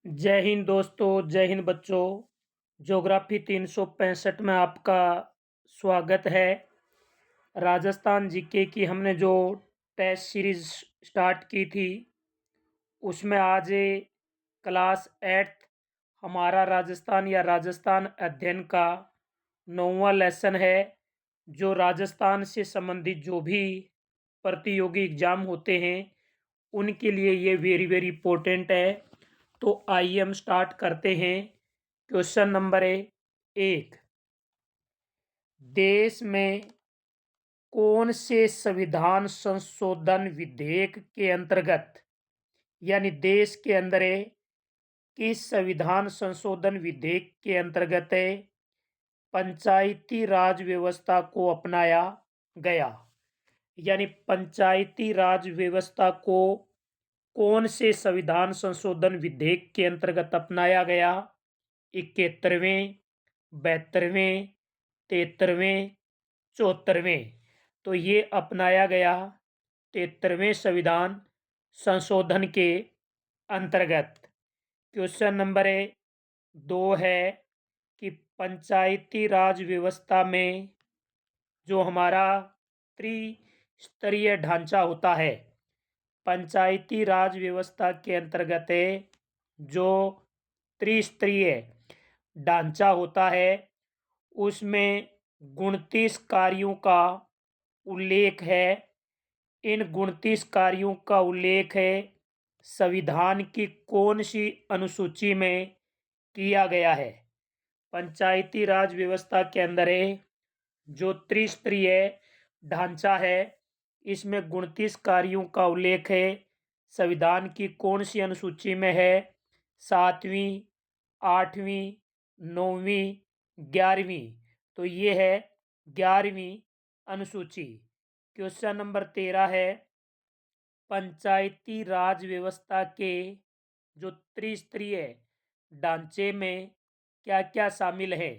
जय हिंद दोस्तों, जय हिंद बच्चों। ज्योग्राफी 365 में आपका स्वागत है। राजस्थान जीके की हमने जो टेस्ट सीरीज स्टार्ट की थी उसमें आज क्लास 8 हमारा राजस्थान या राजस्थान अध्ययन का 9वां लेसन है। जो राजस्थान से संबंधित जो भी प्रतियोगी एग्जाम होते हैं उनके लिए ये वेरी वेरी इंपॉर्टेंट है। तो आइए हम स्टार्ट करते हैं। Question number 1। देश में कौन से संविधान संशोधन विधेयक के अंतर्गत यानी देश के अंदर किस संविधान संशोधन विधेयक के अंतर्गत पंचायती राज व्यवस्था को अपनाया गया। यानी पंचायती राज व्यवस्था को कौन से संविधान संशोधन विधेयक के अंतर्गत अपनाया गया? 71वें, 72वें, 73वें, 74वें। तो ये अपनाया गया 73वें संविधान संशोधन के अंतर्गत। क्वेश्चन नंबर 2 है कि पंचायती राज व्यवस्था में जो हमारा त्रिस्तरीय ढांचा होता है, पंचायती राज व्यवस्था के अंतर्गत जो त्रिस्तरीय ढांचा होता है उसमें 29 कार्यों का उल्लेख है। इन 29 कार्यों का उल्लेख संविधान की कौन सी अनुसूची में किया गया है? पंचायती राज व्यवस्था के अंदर जो त्रिस्तरीय ढांचा है इसमें 29 कार्यों का उल्लेख संविधान की कौन सी अनुसूची में है? 7वीं, 8वीं, 9वीं, 11वीं। तो ये है 11वीं अनुसूची। क्वेश्चन नंबर 13 है पंचायती राज व्यवस्था के जो त्रिस्तरीय ढांचे में क्या क्या शामिल है?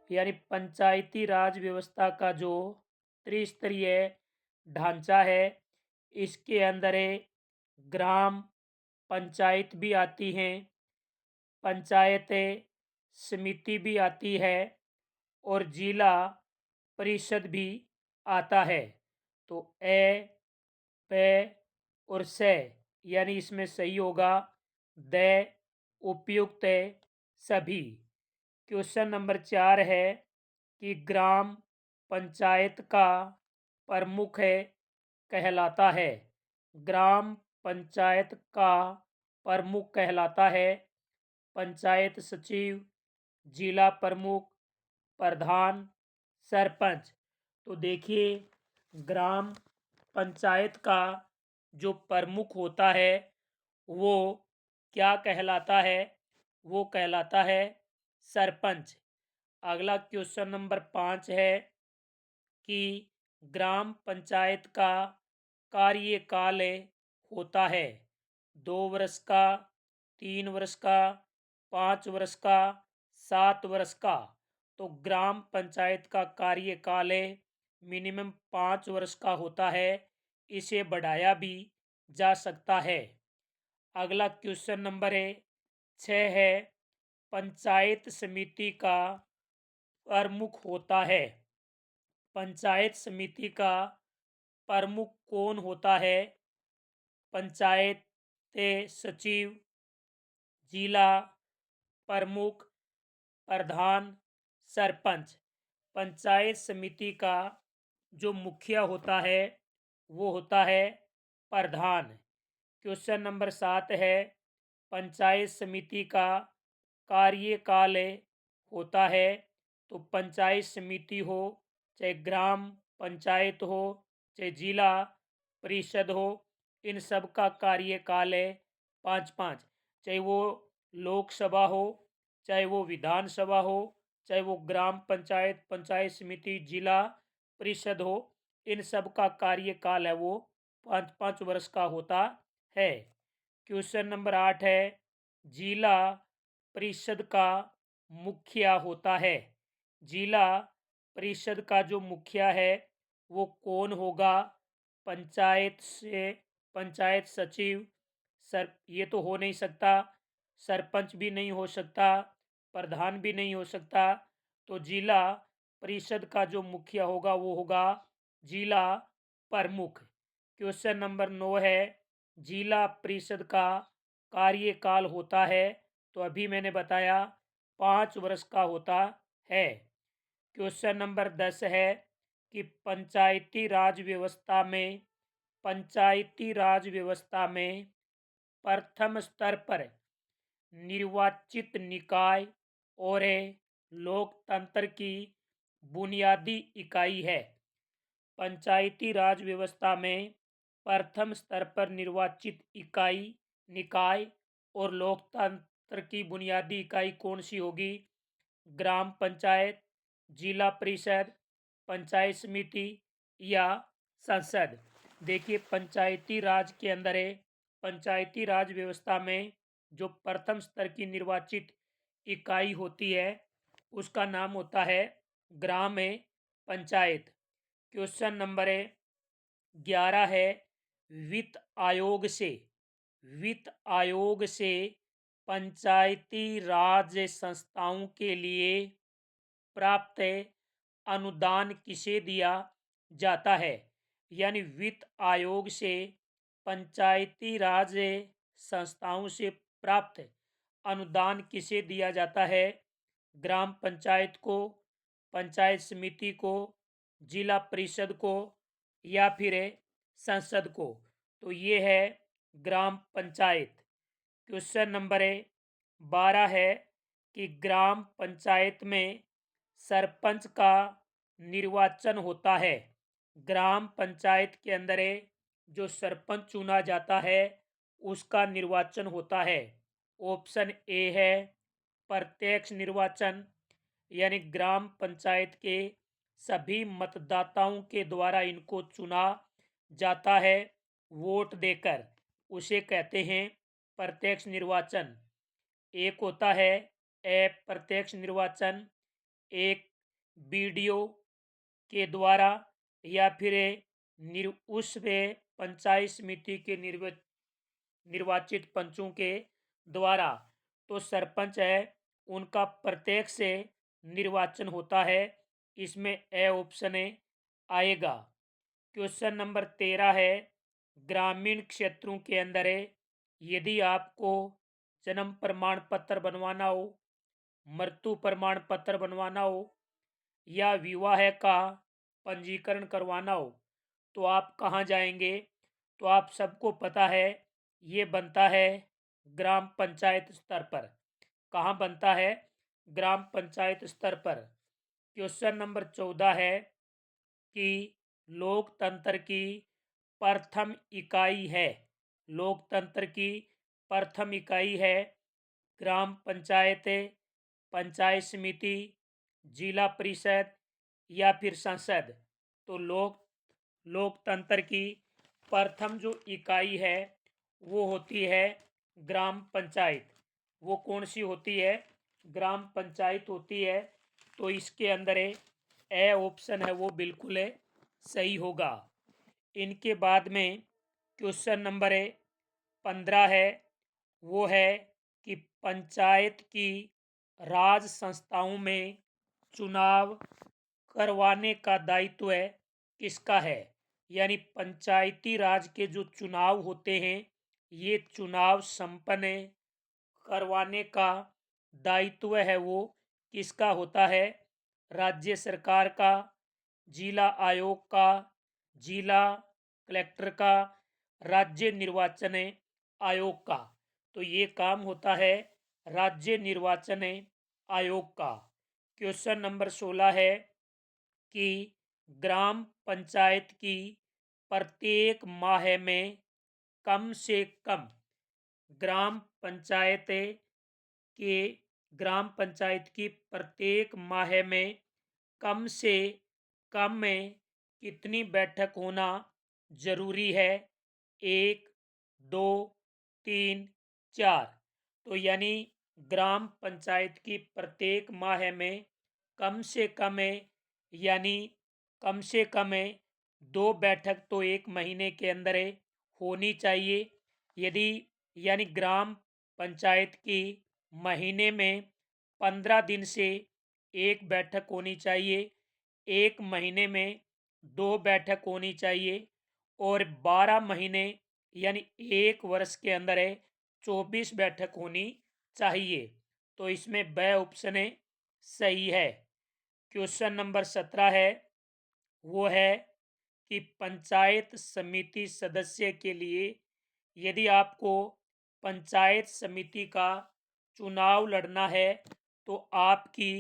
यानी पंचायती राज व्यवस्था का जो त्रिस्तरीय ढांचा है इसके अंदर ग्राम पंचायत भी आती हैं, पंचायत समिति भी आती है और जिला परिषद भी आता है। तो प और से यानी इसमें सही होगा द उपयुक्त सभी। क्वेश्चन नंबर 4 है कि ग्राम पंचायत का प्रमुख कहलाता है। ग्राम पंचायत का प्रमुख कहलाता है पंचायत सचिव, जिला प्रमुख, प्रधान, सरपंच। तो देखिए ग्राम पंचायत का जो प्रमुख होता है वो क्या कहलाता है? वो कहलाता है सरपंच। अगला क्वेश्चन नंबर 5 है कि ग्राम पंचायत का कार्यकाल होता है 2 वर्ष का, 3 वर्ष का, 5 वर्ष का, 7 वर्ष का। तो ग्राम पंचायत का कार्यकाल मिनिमम 5 वर्ष का होता है, इसे बढ़ाया भी जा सकता है। अगला क्वेश्चन नंबर 6 है पंचायत समिति का प्रमुख होता है। पंचायत समिति का प्रमुख कौन होता है? पंचायत सचिव, जिला प्रमुख, प्रधान, सरपंच। पंचायत समिति का जो मुखिया होता है वो होता है प्रधान। क्वेश्चन नंबर 7 है पंचायत समिति का कार्यकाल होता है। तो पंचायत समिति हो, चाहे ग्राम पंचायत हो, चाहे जिला परिषद हो, इन सब का कार्यकाल 5-5। चाहे वो लोकसभा हो, चाहे वो विधानसभा हो, चाहे वो ग्राम पंचायत, पंचायत समिति, जिला परिषद हो, इन सब का कार्यकाल है वो 5-5 वर्ष का होता है। क्वेश्चन नंबर 8 है जिला परिषद का मुखिया होता है। जिला परिषद का जो मुखिया है वो कौन होगा? पंचायत से पंचायत सचिव, सर ये तो हो नहीं सकता, सरपंच भी नहीं हो सकता, प्रधान भी नहीं हो सकता। तो जिला परिषद का जो मुखिया होगा वो होगा जिला प्रमुख। क्वेश्चन नंबर 9 है, जिला परिषद का कार्यकाल होता है, तो अभी मैंने बताया 5 वर्ष का होता है। क्वेश्चन नंबर 10 है कि पंचायती राज व्यवस्था में प्रथम स्तर पर निर्वाचित निकाय और लोकतंत्र की बुनियादी इकाई है। पंचायती राज व्यवस्था में प्रथम स्तर पर निर्वाचित निकाय और लोकतंत्र की बुनियादी इकाई कौन सी होगी? ग्राम पंचायत, जिला परिषद, पंचायत समिति या संसद। देखिए, पंचायती राज के अंदर है, पंचायती राज व्यवस्था में जो प्रथम स्तर की निर्वाचित इकाई होती है उसका नाम होता है ग्राम पंचायत। क्वेश्चन नंबर 11 है, वित्त आयोग से वित्त आयोग से पंचायती राज संस्थाओं के लिए प्राप्त अनुदान किसे दिया जाता है? यानी वित्त आयोग से पंचायती राज संस्थाओं से प्राप्त अनुदान किसे दिया जाता है? ग्राम पंचायत को, पंचायत समिति को, जिला परिषद को या फिर संसद को? तो ये है ग्राम पंचायत। क्वेश्चन नंबर 12 है कि ग्राम पंचायत में सरपंच का निर्वाचन होता है। ग्राम पंचायत के अंदर जो सरपंच चुना जाता है उसका निर्वाचन होता है। ऑप्शन ए है प्रत्यक्ष निर्वाचन, यानी ग्राम पंचायत के सभी मतदाताओं के द्वारा इनको चुना जाता है वोट देकर, उसे कहते हैं प्रत्यक्ष निर्वाचन। एक होता है अप्रत्यक्ष निर्वाचन, एक वीडियो के द्वारा या फिर उस पंचायत समिति के निर्वाचित पंचों के द्वारा। तो सरपंच है उनका प्रत्यक्ष से निर्वाचन होता है, इसमें ए ऑप्शन आएगा। क्वेश्चन नंबर 13 है, ग्रामीण क्षेत्रों के अंदर यदि आपको जन्म प्रमाण पत्र बनवाना हो, मृत्यु प्रमाण पत्र बनवाना हो या विवाह का पंजीकरण करवाना हो तो आप कहाँ जाएंगे? तो आप सबको पता है ये बनता है ग्राम पंचायत स्तर पर। कहाँ बनता है? ग्राम पंचायत स्तर पर। क्वेश्चन नंबर 14 है कि लोकतंत्र की प्रथम इकाई है, लोकतंत्र की प्रथम इकाई है ग्राम पंचायत, पंचायत समिति, जिला परिषद या फिर संसद। तो लोकतंत्र की प्रथम जो इकाई है वो होती है ग्राम पंचायत। वो कौन सी होती है? ग्राम पंचायत होती है। तो इसके अंदर ए ऑप्शन है वो बिल्कुल सही होगा। इनके बाद में क्वेश्चन नंबर 15 है, वो है कि पंचायत की राज संस्थाओं में चुनाव करवाने का दायित्व किसका है? यानी पंचायती राज के जो चुनाव होते हैं ये चुनाव संपन्न करवाने का दायित्व है वो किसका होता है? राज्य सरकार का, जिला आयोग का, जिला कलेक्टर का, राज्य निर्वाचन आयोग का। तो ये काम होता है राज्य निर्वाचन आयोग का। क्वेश्चन नंबर 16 है कि ग्राम पंचायत की प्रत्येक माह में कम से कम ग्राम पंचायत के ग्राम पंचायत की प्रत्येक माह में कम से कम में कितनी बैठक होना जरूरी है? 1, 2, 3, 4। तो यानी ग्राम पंचायत की प्रत्येक माह में कम से कम यानी कम से कम 2 बैठक तो एक महीने के अंदर होनी चाहिए। यदि यानी ग्राम पंचायत की महीने में 15 दिन से एक बैठक होनी चाहिए, एक महीने में 2 बैठक होनी चाहिए और 12 महीने यानी एक वर्ष के अंदर 24 बैठक होनी चाहिए। तो इसमें ब ऑप्शन सही है। क्वेश्चन नंबर 17 है, वो है कि पंचायत समिति सदस्य के लिए यदि आपको पंचायत समिति का चुनाव लड़ना है तो आपकी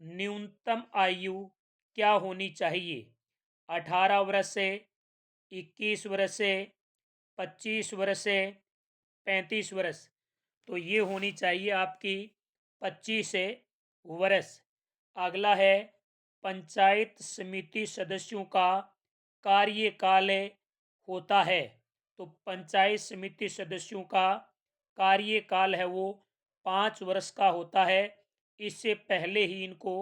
न्यूनतम आयु क्या होनी चाहिए? 18 वर्ष से, 21 वर्ष से, 25 वर्ष से, 35 वर्ष। तो ये होनी चाहिए आपकी 25 वर्ष। अगला है, पंचायत समिति सदस्यों का कार्यकाल होता है। तो पंचायत समिति सदस्यों का कार्यकाल है वो 5 वर्ष का होता है। इससे पहले ही इनको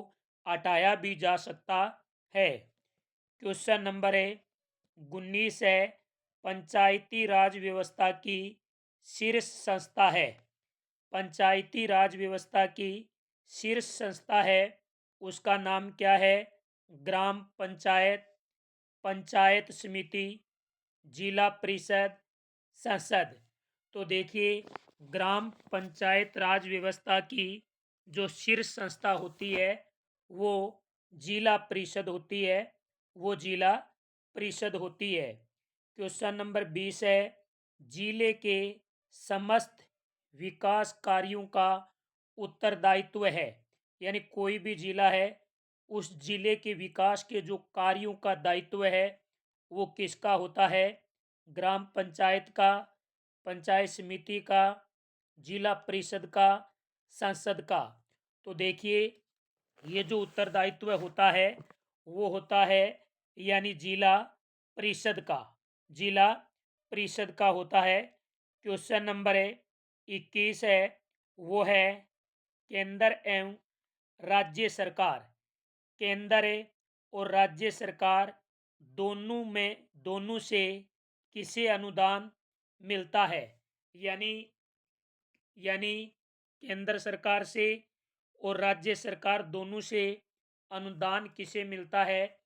हटाया भी जा सकता है। क्वेश्चन नंबर 19 है, पंचायती राज व्यवस्था की शीर्ष संस्था है। पंचायती राज व्यवस्था की शीर्ष संस्था है, उसका नाम क्या है? ग्राम पंचायत, पंचायत समिति, जिला परिषद, संसद। तो देखिए, ग्राम पंचायत राज व्यवस्था की जो शीर्ष संस्था होती है वो जिला परिषद होती है, वो जिला परिषद होती है। क्वेश्चन नंबर 20 है, जिले के समस्त विकास कार्यों का उत्तरदायित्व है। यानी कोई भी जिला है, उस जिले के विकास के जो कार्यों का दायित्व है वो किसका होता है? ग्राम पंचायत का, पंचायत समिति का, जिला परिषद का, संसद का। तो देखिए, ये जो उत्तरदायित्व होता है वो होता है यानी जिला परिषद का, जिला परिषद का होता है। क्वेश्चन नंबर 21 है, वो है केंद्र एवं राज्य सरकार। केंद्र और राज्य सरकार दोनों से किसे अनुदान मिलता है? यानी यानी केंद्र सरकार से और राज्य सरकार दोनों से अनुदान किसे मिलता है?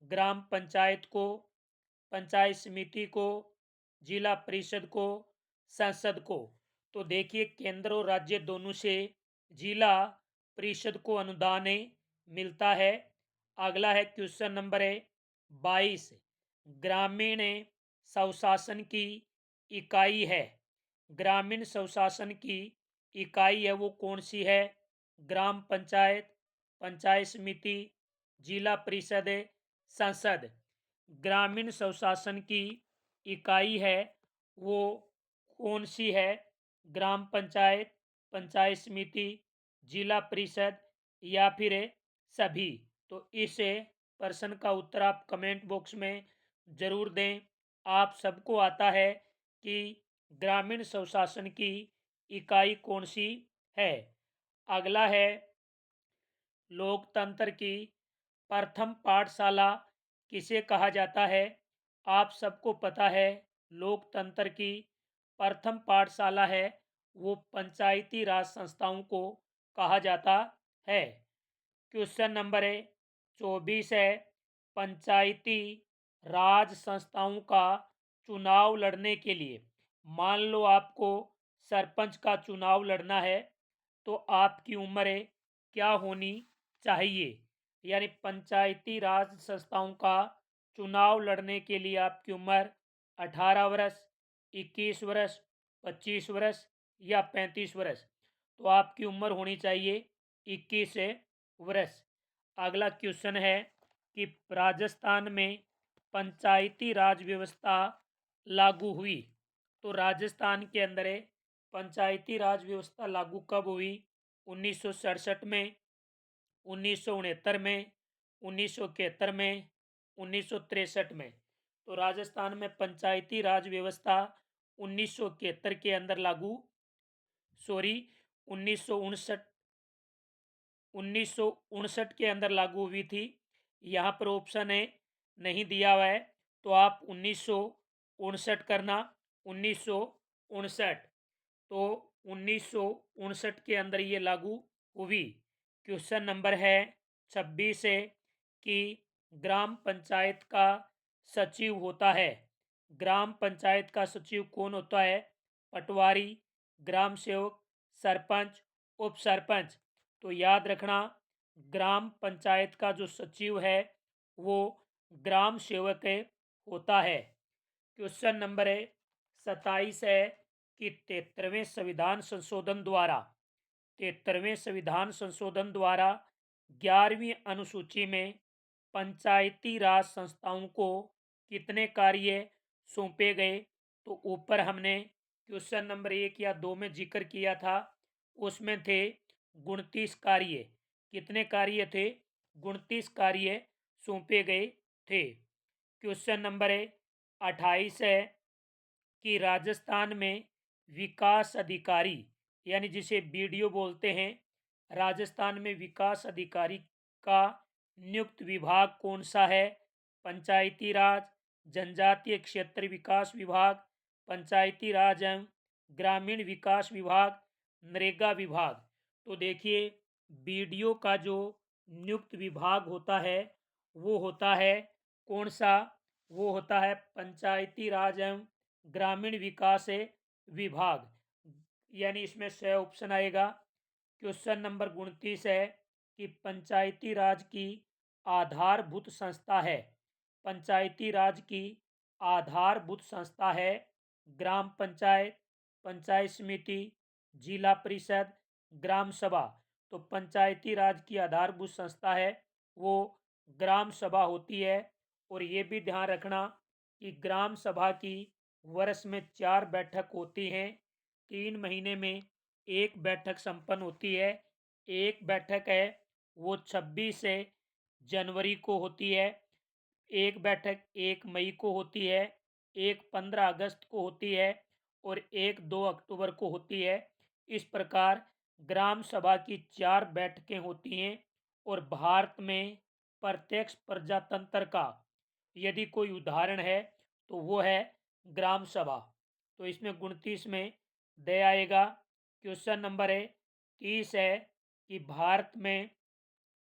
ग्राम पंचायत को, पंचायत समिति को, जिला परिषद को, संसद को। तो देखिए, केंद्र और राज्य दोनों से जिला परिषद को अनुदान मिलता है। अगला है क्वेश्चन नंबर 22, ग्रामीण स्वशासन की इकाई है। ग्रामीण स्वशासन की इकाई है वो कौन सी है? ग्राम पंचायत, पंचायत समिति, जिला परिषद, संसद। ग्रामीण स्वशासन की इकाई है वो कौन सी है? ग्राम पंचायत, पंचायत समिति, जिला परिषद या फिर सभी। तो इस प्रश्न का उत्तर आप कमेंट बॉक्स में ज़रूर दें। आप सबको आता है कि ग्रामीण स्वशासन की इकाई कौन सी है। अगला है, लोकतंत्र की प्रथम पाठशाला किसे कहा जाता है? आप सबको पता है, लोकतंत्र की प्रथम पाठशाला है वो पंचायती राज संस्थाओं को कहा जाता है। क्वेश्चन नंबर 24 है, पंचायती राज संस्थाओं का चुनाव लड़ने के लिए, मान लो आपको सरपंच का चुनाव लड़ना है तो आपकी उम्र क्या होनी चाहिए? यानी पंचायती राज संस्थाओं का चुनाव लड़ने के लिए आपकी उम्र 18 वर्ष, 21 वर्ष, 25 वर्ष या 35 वर्ष। तो आपकी उम्र होनी चाहिए 21 वर्ष। अगला क्वेश्चन है कि राजस्थान में पंचायती राज व्यवस्था लागू हुई। तो राजस्थान के अंदर पंचायती राज व्यवस्था लागू कब हुई? 1967 में, 1969 में, 1971 में, 1963 में। तो राजस्थान में पंचायती राज व्यवस्था 1971 के अंदर लागू, सॉरी, 1959 1959 के अंदर लागू हुई थी। यहाँ पर ऑप्शन नहीं दिया हुआ है तो आप 1959 करना, 1959। तो 1959 के अंदर ये लागू हुई। क्वेश्चन नंबर है 26 है कि ग्राम पंचायत का सचिव होता है। ग्राम पंचायत का सचिव कौन होता है? पटवारी, ग्राम सेवक, सरपंच, उप सरपंच। तो याद रखना, ग्राम पंचायत का जो सचिव है वो ग्राम सेवक होता है। क्वेश्चन नंबर 27 है कि 73वें संविधान संशोधन द्वारा 11वीं अनुसूची में पंचायती राज संस्थाओं को कितने कार्य सौंपे गए? तो ऊपर हमने क्वेश्चन नंबर 1 या 2 में जिक्र किया था, उसमें थे 29 कार्य। कितने कार्य थे? 29 कार्य सौंपे गए थे। क्वेश्चन नंबर 28 है कि राजस्थान में विकास अधिकारी यानी जिसे बीडीओ बोलते हैं, राजस्थान में विकास अधिकारी का नियुक्त विभाग कौन सा है? पंचायती राज, जनजातीय क्षेत्र विकास विभाग, पंचायती राज एवं ग्रामीण विकास विभाग, नरेगा विभाग। तो देखिए, बीडीओ का जो नियुक्त विभाग होता है वो होता है कौन सा? वो होता है पंचायती राज एवं ग्रामीण विकास विभाग, यानी इसमें से ऑप्शन आएगा। क्वेश्चन नंबर 29 है कि पंचायती राज की आधारभूत संस्था है। पंचायती राज की आधारभूत संस्था है ग्राम पंचायत, पंचायत समिति, जिला परिषद, ग्राम सभा। तो पंचायती राज की आधारभूत संस्था है वो ग्राम सभा होती है। और ये भी ध्यान रखना कि ग्राम सभा की वर्ष में 4 बैठक होती हैं। 3 महीने में एक बैठक संपन्न होती है। एक बैठक है वो 26 जनवरी को होती है, एक बैठक 1 मई को होती है, एक 15 अगस्त को होती है और एक 2 अक्टूबर को होती है। इस प्रकार ग्राम सभा की 4 बैठकें होती हैं। और भारत में प्रत्यक्ष प्रजातंत्र का यदि कोई उदाहरण है तो वो है ग्राम सभा। तो इसमें 29 में दे आएगा। क्वेश्चन नंबर 30 है कि भारत में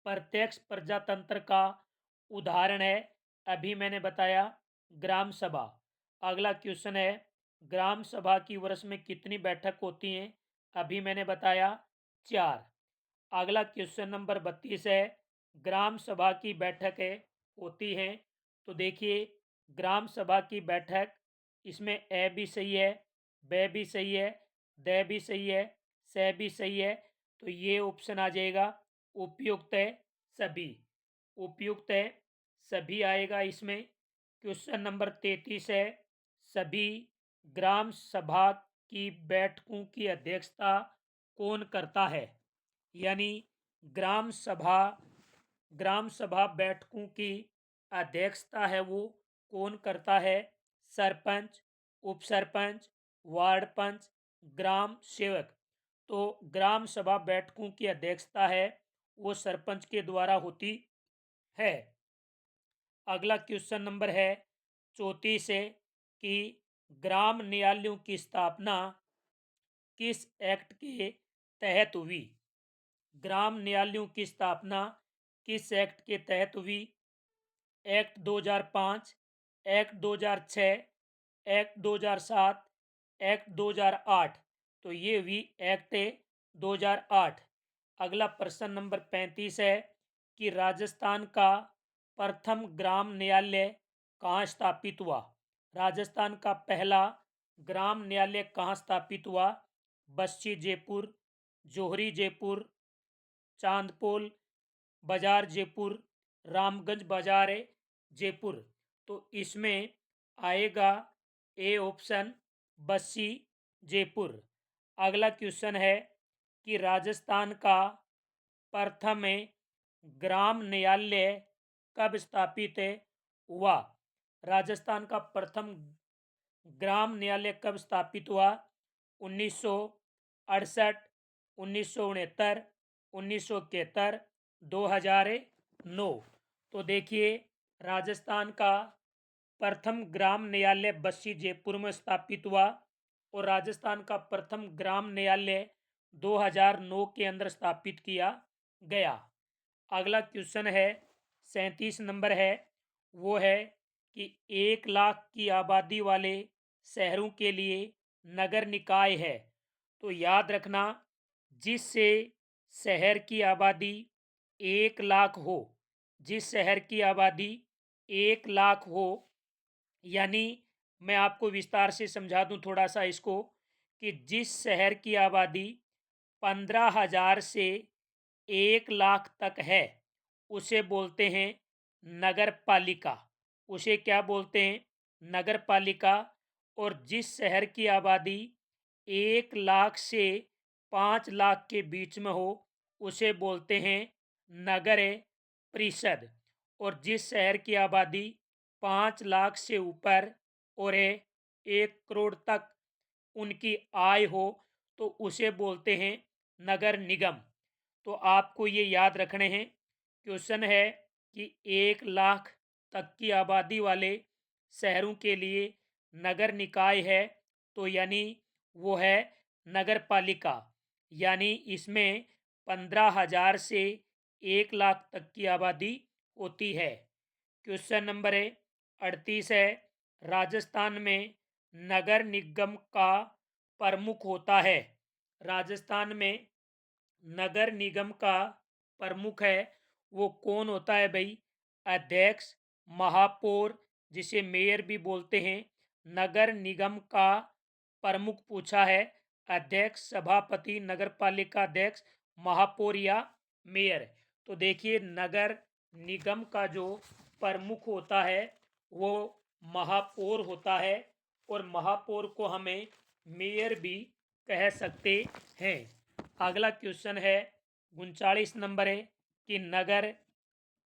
प्रत्यक्ष प्रजातंत्र का उदाहरण है, अभी मैंने बताया, ग्राम सभा। अगला क्वेश्चन है ग्राम सभा की वर्ष में कितनी बैठक होती हैं? अभी मैंने बताया 4। अगला क्वेश्चन नंबर 32 है ग्राम सभा की बैठक होती हैं। तो देखिए, ग्राम सभा की बैठक, इसमें ए भी सही है, ब भी सही है, द भी सही है, स भी सही है। तो ये ऑप्शन आ जाएगा उपयुक्त है सभी। उपयुक्त है सभी आएगा इसमें। क्वेश्चन नंबर 33 है सभी ग्राम सभा की बैठकों की अध्यक्षता कौन करता है? यानी ग्राम सभा बैठकों की अध्यक्षता है वो कौन करता है? सरपंच, उप सरपंच, वार्ड पंच, ग्राम सेवक। तो ग्राम सभा बैठकों की अध्यक्षता है वो सरपंच के द्वारा होती है। अगला क्वेश्चन नंबर है 34 है कि ग्राम न्यायालयों की स्थापना किस एक्ट के तहत हुई? ग्राम न्यायालयों की स्थापना किस एक्ट के तहत हुई? Act 2005, act 2006, act 2007, act 2008। तो ये हुई एक्ट 2008। अगला प्रश्न नंबर 35 है कि राजस्थान का प्रथम ग्राम न्यायालय कहाँ स्थापित हुआ? राजस्थान का पहला ग्राम न्यायालय कहाँ स्थापित हुआ? बस्सी जयपुर, जोहरी जयपुर, चांदपोल बाजार जयपुर, रामगंज बाजार जयपुर। तो इसमें आएगा ए ऑप्शन, बस्सी जयपुर। अगला क्वेश्चन है कि राजस्थान का प्रथम ग्राम न्यायालय कब स्थापित हुआ? राजस्थान का प्रथम ग्राम न्यायालय कब स्थापित हुआ? 1968, 1969, 1971, 2009। तो देखिए, राजस्थान का प्रथम ग्राम न्यायालय बस्सी जयपुर में स्थापित हुआ और राजस्थान का प्रथम ग्राम न्यायालय 2009 के अंदर स्थापित किया गया। अगला क्वेश्चन है 37 नंबर है, वो है कि 1 लाख की आबादी वाले शहरों के लिए नगर निकाय है। तो याद रखना, जिससे शहर की आबादी 1 लाख हो, जिस शहर की आबादी 1 लाख हो, यानी मैं आपको विस्तार से समझा दूं थोड़ा सा इसको, कि जिस शहर की आबादी 15,000 से 1 लाख तक है उसे बोलते हैं नगर पालिका। उसे क्या बोलते हैं? नगर पालिका। और जिस शहर की आबादी 1 लाख से 5 लाख के बीच में हो उसे बोलते हैं नगर परिषद। और जिस शहर की आबादी 5 लाख से ऊपर और 1 करोड़ तक उनकी आय हो तो उसे बोलते हैं नगर निगम। तो आपको ये याद रखने हैं। क्वेश्चन है कि 1 लाख तक की आबादी वाले शहरों के लिए नगर निकाय है, तो यानी वो है नगर पालिका। यानी इसमें 15,000 से 1 लाख तक की आबादी होती है। क्वेश्चन नंबर 38 है, राजस्थान में नगर निगम का प्रमुख होता है। राजस्थान में नगर निगम का प्रमुख है वो कौन होता है भाई? अध्यक्ष, महापौर, जिसे मेयर भी बोलते हैं। नगर निगम का प्रमुख पूछा है, अध्यक्ष, सभापति, नगर पालिका अध्यक्ष, महापौर या मेयर। तो देखिए, नगर निगम का जो प्रमुख होता है वो महापौर होता है, और महापौर को हमें मेयर भी कह सकते हैं। अगला क्वेश्चन है 39 नंबर है कि नगर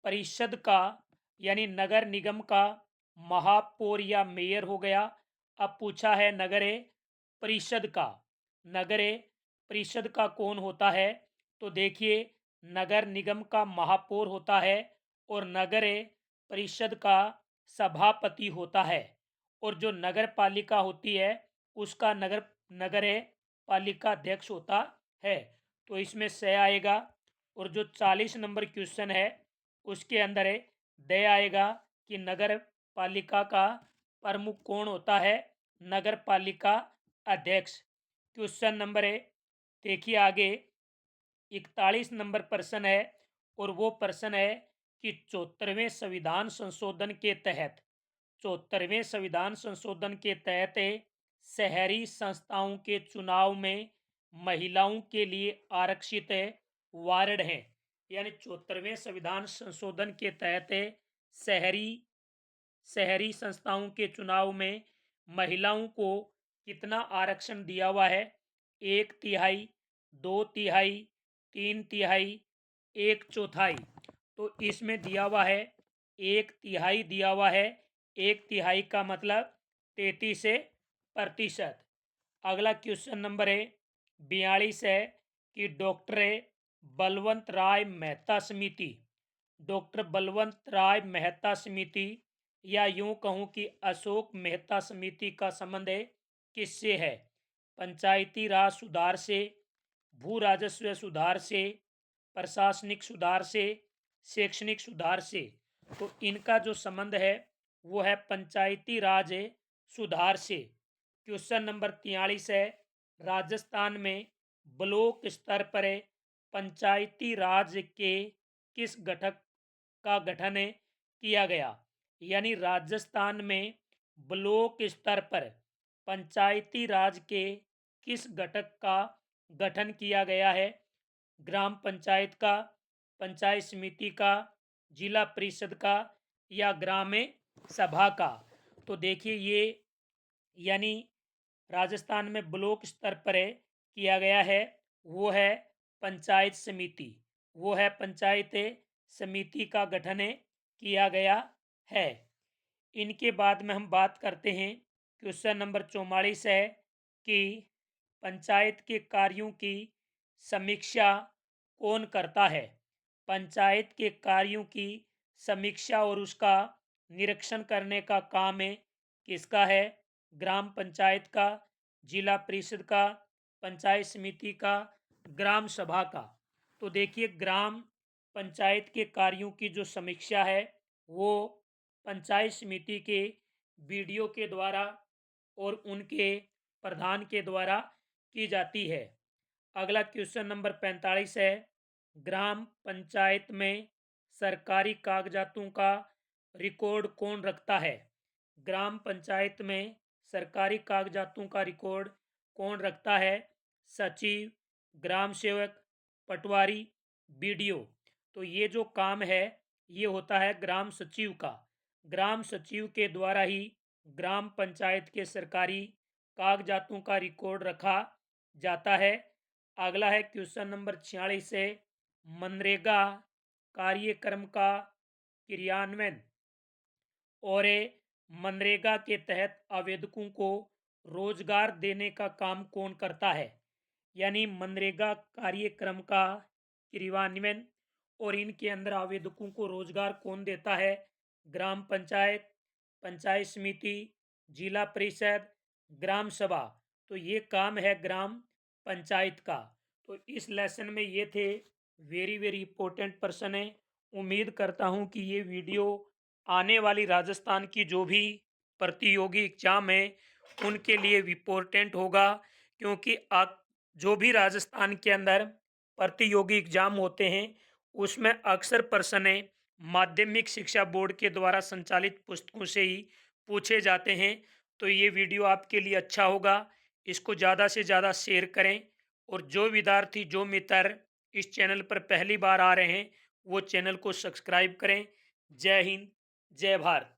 परिषद का यानी नगर निगम का महापौर या मेयर हो गया। अब पूछा है नगर परिषद का। नगर परिषद का कौन होता है? तो देखिए, नगर निगम का महापौर होता है और नगर परिषद का सभापति होता है। और जो नगर पालिका होती है उसका नगर नगर पालिका अध्यक्ष होता है। तो इसमें से आएगा। और जो 40 नंबर क्वेश्चन है उसके अंदर दे आएगा कि नगर पालिका का प्रमुख कौन होता है? नगर पालिका अध्यक्ष। क्वेश्चन नंबर देखिए आगे 41 नंबर प्रश्न है, और वो प्रश्न है कि 74वें संविधान संशोधन के तहत शहरी संस्थाओं के चुनाव में महिलाओं के लिए आरक्षित वार्ड हैं। यानी 74वें संविधान संशोधन के तहत शहरी शहरी संस्थाओं के चुनाव में महिलाओं को कितना आरक्षण दिया हुआ है? 1/3, 2/3, 3/3, 1/4। तो इसमें दिया हुआ है 1/3 दिया हुआ है। 1/3 का मतलब 33%। अगला क्वेश्चन नंबर 42 है कि डॉक्टर बलवंत राय मेहता समिति या यूं कहूं कि अशोक मेहता समिति का संबंध किससे है? पंचायती राज सुधार से, भू राजस्व सुधार से, प्रशासनिक सुधार से, शैक्षणिक सुधार से। तो इनका जो संबंध है वो है पंचायती राज सुधार से। क्वेश्चन नंबर 43 है, राजस्थान में ब्लॉक स्तर पर पंचायती राज के किस घटक का गठन किया गया? यानी राजस्थान में ब्लॉक स्तर पर पंचायती राज के किस घटक का गठन किया गया है? ग्राम पंचायत का, पंचायत समिति का, जिला परिषद का या ग्राम सभा का? तो देखिए, ये यानी राजस्थान में ब्लॉक स्तर पर किया गया है वो है पंचायत समिति। वो है पंचायत समिति का गठन किया गया है। इनके बाद में हम बात करते हैं, क्वेश्चन नंबर 44 है कि पंचायत के कार्यों की समीक्षा कौन करता है? पंचायत के कार्यों की समीक्षा और उसका निरीक्षण करने का काम किसका है? ग्राम पंचायत का। जिला परिषद का, पंचायत समिति का, ग्राम सभा का। तो देखिए, ग्राम पंचायत के कार्यों की जो समीक्षा है वो पंचायत समिति के बीडीओ के द्वारा और उनके प्रधान के द्वारा की जाती है। अगला क्वेश्चन नंबर 45 है, ग्राम पंचायत में सरकारी कागजातों का रिकॉर्ड कौन रखता है? ग्राम पंचायत में सरकारी कागजातों का रिकॉर्ड कौन रखता है? सचिव, ग्राम सेवक, पटवारी, बीडीओ। तो ये जो काम है ये होता है ग्राम सचिव का। ग्राम सचिव के द्वारा ही ग्राम पंचायत के सरकारी कागजातों का रिकॉर्ड रखा जाता है। अगला है क्वेश्चन नंबर 46 है, मनरेगा कार्यक्रम का क्रियान्वयन और मनरेगा के तहत आवेदकों को रोजगार देने का काम कौन करता है? यानी मनरेगा कार्यक्रम का क्रियान्वयन और इनके अंदर आवेदकों को रोजगार कौन देता है? ग्राम पंचायत, पंचायत समिति, जिला परिषद, ग्राम सभा। तो ये काम है ग्राम पंचायत का। तो इस लेसन में ये थे वेरी वेरी इंपॉर्टेंट पर्सन है। उम्मीद करता हूँ कि ये वीडियो आने वाली राजस्थान की जो भी प्रतियोगी एग्जाम है उनके लिए इम्पोर्टेंट होगा, क्योंकि जो भी राजस्थान के अंदर प्रतियोगी एग्जाम होते हैं उसमें अक्सर प्रश्न माध्यमिक शिक्षा बोर्ड के द्वारा संचालित पुस्तकों से ही पूछे जाते हैं। तो ये वीडियो आपके लिए अच्छा होगा, इसको ज़्यादा से ज़्यादा शेयर करें। और जो विद्यार्थी, जो मित्र इस चैनल पर पहली बार आ रहे हैं वो चैनल को सब्सक्राइब करें। जय हिंद, जय भारत।